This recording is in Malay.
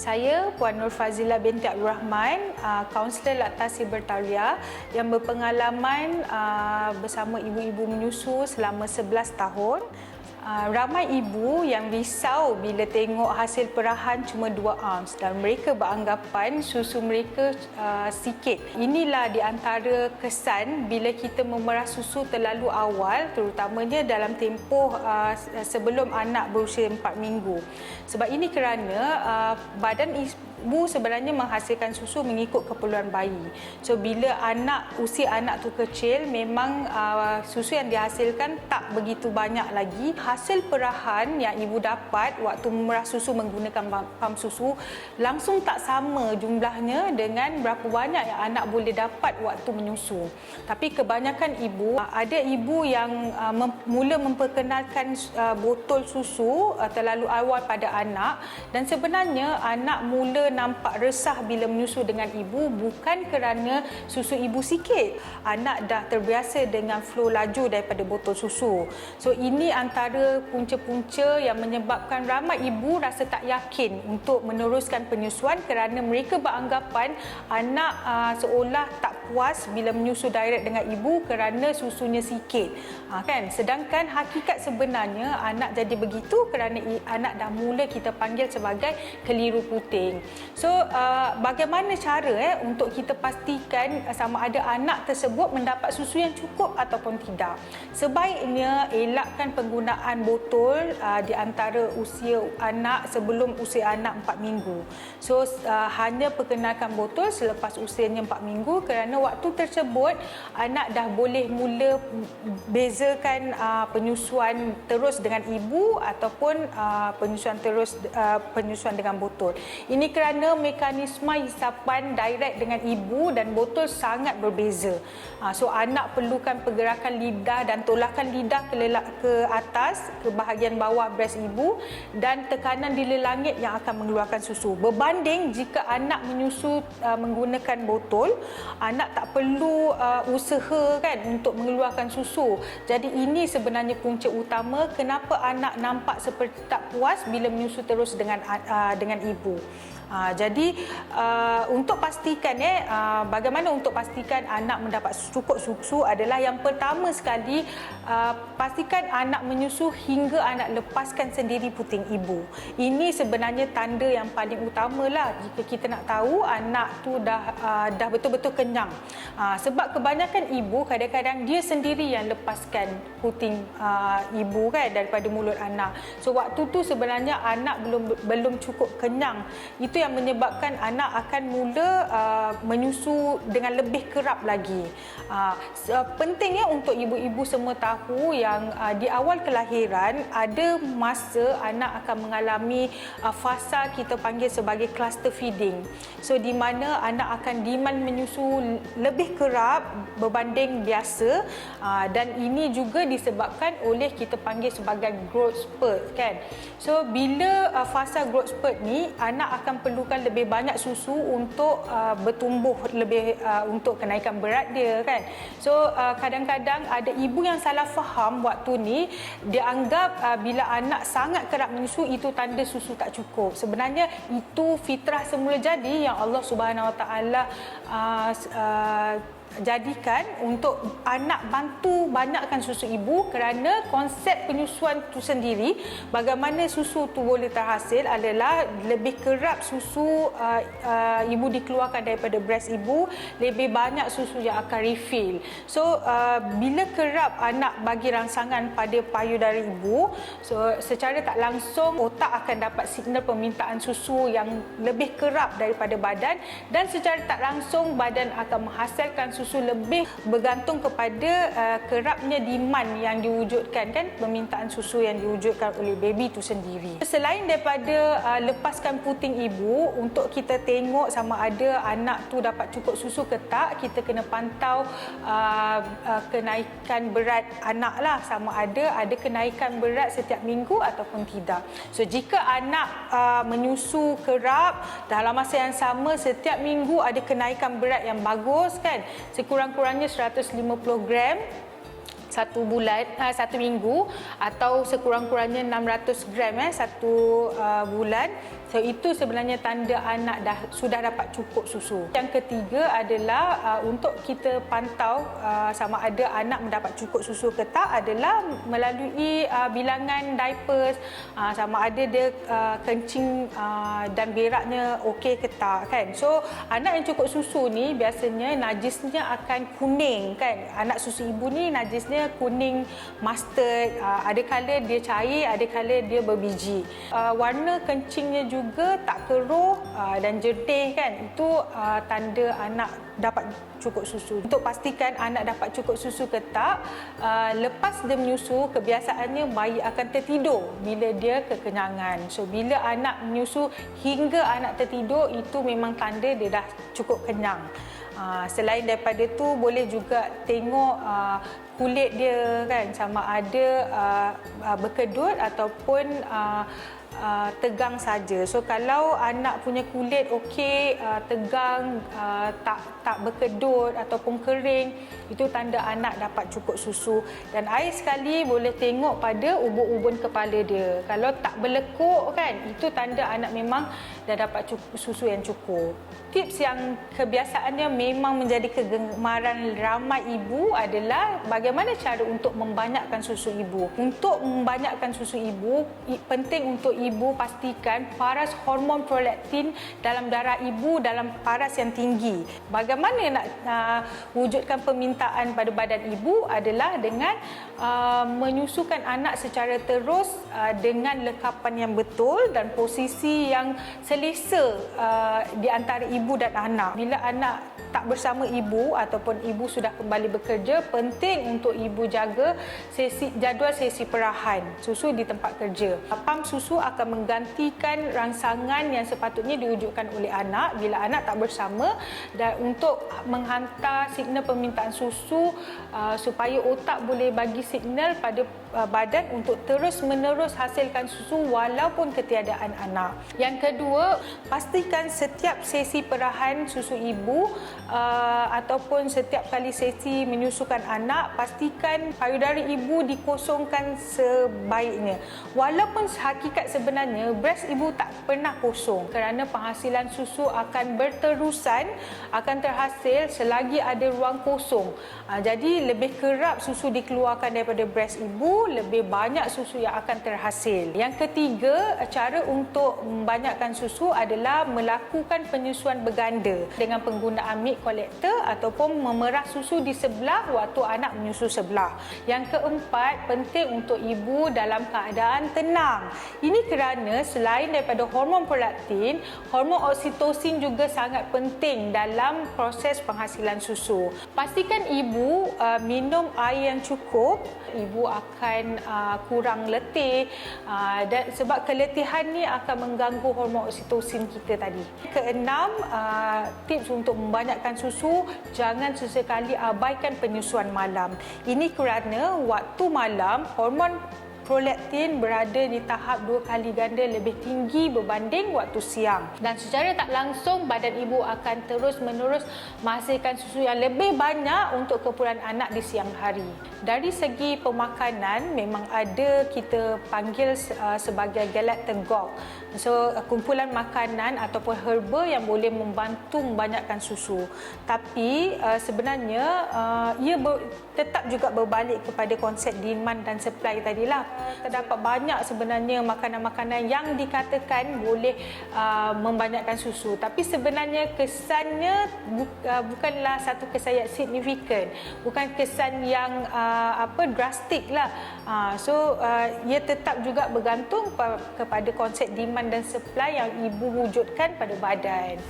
Saya Puan Nur Fazila binti Abdul Rahman, kaunselor laktasi bertauliah yang berpengalaman bersama ibu-ibu menyusu selama 11 tahun. Ramai ibu yang risau bila tengok hasil perahan cuma 2 ounce dan mereka beranggapan susu mereka sikit. Inilah di antara kesan bila kita memerah susu terlalu awal, terutamanya dalam tempoh sebelum anak berusia 4 minggu. Sebab ini kerana badan ibu sebenarnya menghasilkan susu mengikut keperluan bayi. So bila usia anak tu kecil, memang susu yang dihasilkan tak begitu banyak lagi. Hasil perahan yang ibu dapat waktu memerah susu menggunakan pam susu langsung tak sama jumlahnya dengan berapa banyak yang anak boleh dapat waktu menyusu. Tapi kebanyakan ibu, ada ibu yang mula memperkenalkan botol susu terlalu awal pada anak, dan sebenarnya anak mula nampak resah bila menyusu dengan ibu bukan kerana susu ibu sikit. Anak dah terbiasa dengan flow laju daripada botol susu. So ini antara punca-punca yang menyebabkan ramai ibu rasa tak yakin untuk meneruskan penyusuan kerana mereka beranggapan anak seolah tak puas bila menyusu direct dengan ibu kerana susunya sikit. Kan? Sedangkan hakikat sebenarnya anak jadi begitu kerana anak dah mula kita panggil sebagai keliru puting. So bagaimana cara untuk kita pastikan sama ada anak tersebut mendapat susu yang cukup ataupun tidak? Sebaiknya elakkan penggunaan botol di antara usia anak sebelum usia anak 4 minggu. So hanya perkenalkan botol selepas usianya 4 minggu kerana waktu tersebut anak dah boleh mula bezakan penyusuan terus dengan ibu ataupun penyusuan dengan botol. Ini kerana mekanisme hisapan direct dengan ibu dan botol sangat berbeza. So anak perlukan pergerakan lidah dan tolakan lidah ke atas, ke bahagian bawah breast ibu, dan tekanan di langit yang akan mengeluarkan susu. Berbanding jika anak menyusu menggunakan botol, anak tak perlu usaha kan untuk mengeluarkan susu. Jadi ini sebenarnya punca utama kenapa anak nampak seperti tak puas bila menyusu terus dengan ibu. Jadi untuk pastikan bagaimana untuk pastikan anak mendapat cukup susu adalah yang pertama sekali, pastikan anak menyusu hingga anak lepaskan sendiri puting ibu. Ini sebenarnya tanda yang paling utamalah jika kita nak tahu anak tu dah betul-betul kenyang. Sebab kebanyakan ibu kadang-kadang dia sendiri yang lepaskan puting ibu kan daripada mulut anak. So waktu tu sebenarnya anak belum cukup kenyang. Itu yang menyebabkan anak akan mula menyusu dengan lebih kerap lagi. Pentingnya untuk ibu-ibu semua tahu yang di awal kelahiran ada masa anak akan mengalami fasa kita panggil sebagai cluster feeding. So di mana anak akan demand menyusu lebih kerap berbanding biasa, dan ini juga disebabkan oleh kita panggil sebagai growth spurt kan. So bila fasa growth spurt ni, anak akan perlukan lebih banyak susu untuk bertumbuh lebih, untuk kenaikan berat dia kan. So kadang-kadang ada ibu yang salah faham waktu ni, dia anggap bila anak sangat kerap menyusu itu tanda susu tak cukup. Sebenarnya itu fitrah semula jadi yang Allah Subhanahu Wa Taala jadikan untuk anak bantu banyakkan susu ibu, kerana konsep penyusuan tu sendiri, bagaimana susu tu boleh terhasil adalah lebih kerap susu ibu dikeluarkan daripada breast ibu, lebih banyak susu yang akan refill. So bila kerap anak bagi rangsangan pada payudara ibu, so secara tak langsung otak akan dapat signal permintaan susu yang lebih kerap daripada badan, dan secara tak langsung badan akan menghasilkan susu lebih bergantung kepada kerapnya demand yang diwujudkan kan, permintaan susu yang diwujudkan oleh baby itu sendiri. Selain daripada lepaskan puting ibu, untuk kita tengok sama ada anak tu dapat cukup susu ke tak, kita kena pantau kenaikan berat anak lah, sama ada kenaikan berat setiap minggu ataupun tidak. So jika anak menyusu kerap dalam masa yang sama, setiap minggu ada kenaikan berat yang bagus kan, sekurang-kurangnya 150 gram, satu bulan, satu minggu, atau sekurang-kurangnya 600 gram satu bulan. So itu sebenarnya tanda anak sudah dapat cukup susu. Yang ketiga adalah untuk kita pantau sama ada anak mendapat cukup susu ke tak adalah melalui bilangan diapers, sama ada dia kencing dan beraknya okey ke tak kan. So anak yang cukup susu ni biasanya najisnya akan kuning kan. Anak susu ibu ni najisnya kuning mustard, ada kala dia cair, ada kala dia berbiji. Warna kencingnya juga tak keruh dan jernih kan. Itu tanda anak dapat cukup susu. Untuk pastikan anak dapat cukup susu ke tak, lepas dia menyusu, kebiasaannya bayi akan tertidur bila dia kekenyangan. So bila anak menyusu hingga anak tertidur, itu memang tanda dia dah cukup kenyang. Selain daripada tu, boleh juga tengok kulit dia kan, sama ada berkedut ataupun tegang saja. So kalau anak punya kulit okey, tegang, tak berkedut ataupun kering, itu tanda anak dapat cukup susu. Dan air sekali boleh tengok pada ubun-ubun kepala dia. Kalau tak berlekuk kan, itu tanda anak memang dah dapat susu yang cukup. Tips yang kebiasaannya memang menjadi kegemaran ramai ibu adalah bagaimana cara untuk membanyakkan susu ibu. Untuk membanyakkan susu ibu, penting untuk ibu pastikan paras hormon prolaktin dalam darah ibu dalam paras yang tinggi. Bagaimana nak wujudkan permintaan pada badan ibu adalah dengan menyusukan anak secara terus dengan lekapan yang betul dan posisi yang selesa di antara ibu dan anak. Bila anak tak bersama ibu ataupun ibu sudah kembali bekerja, penting untuk ibu jaga jadual sesi perahan susu di tempat kerja. Pam susu akan menggantikan rangsangan yang sepatutnya diwujudkan oleh anak bila anak tak bersama, dan untuk menghantar signal permintaan susu supaya otak boleh bagi signal pada badan untuk terus-menerus hasilkan susu walaupun ketiadaan anak. Yang kedua, pastikan setiap sesi perahan susu ibu ataupun setiap kali sesi menyusukan anak, pastikan payudara ibu dikosongkan sebaiknya. Walaupun hakikat sebenarnya breast ibu tak pernah kosong, kerana penghasilan susu akan berterusan, akan terhasil selagi ada ruang kosong. Jadi lebih kerap susu dikeluarkan daripada breast ibu, lebih banyak susu yang akan terhasil. Yang ketiga, cara untuk membanyakkan susu adalah melakukan penyusuan berganda dengan penggunaan milk collector ataupun memerah susu di sebelah waktu anak menyusu sebelah. Yang keempat, penting untuk ibu dalam keadaan tenang. Ini kerana selain daripada hormon prolaktin, hormon oksitosin juga sangat penting dalam proses penghasilan susu. Pastikan ibu minum air yang cukup, ibu akan kurang letih, dan sebab keletihan ni akan mengganggu hormon oksitosin kita tadi. Keenam, tips untuk membanyakkan susu, jangan sesekali abaikan penyusuan malam. Ini kerana waktu malam hormon prolaktin berada di tahap 2 kali ganda lebih tinggi berbanding waktu siang, dan secara tak langsung badan ibu akan terus-menerus menghasilkan susu yang lebih banyak untuk keperluan anak di siang hari. Dari segi pemakanan, memang ada kita panggil sebagai galactagogue. So kumpulan makanan ataupun herba yang boleh membantu membanyakkan susu. Tapi sebenarnya ia tetap juga berbalik kepada konsep demand dan supply tadilah. Terdapat banyak sebenarnya makanan-makanan yang dikatakan boleh membanyakkan susu, tapi sebenarnya kesannya bukanlah satu kesan yang signifikan, bukan kesan yang drastik lah. So ia tetap juga bergantung kepada konsep demand dan supply yang ibu wujudkan pada badan.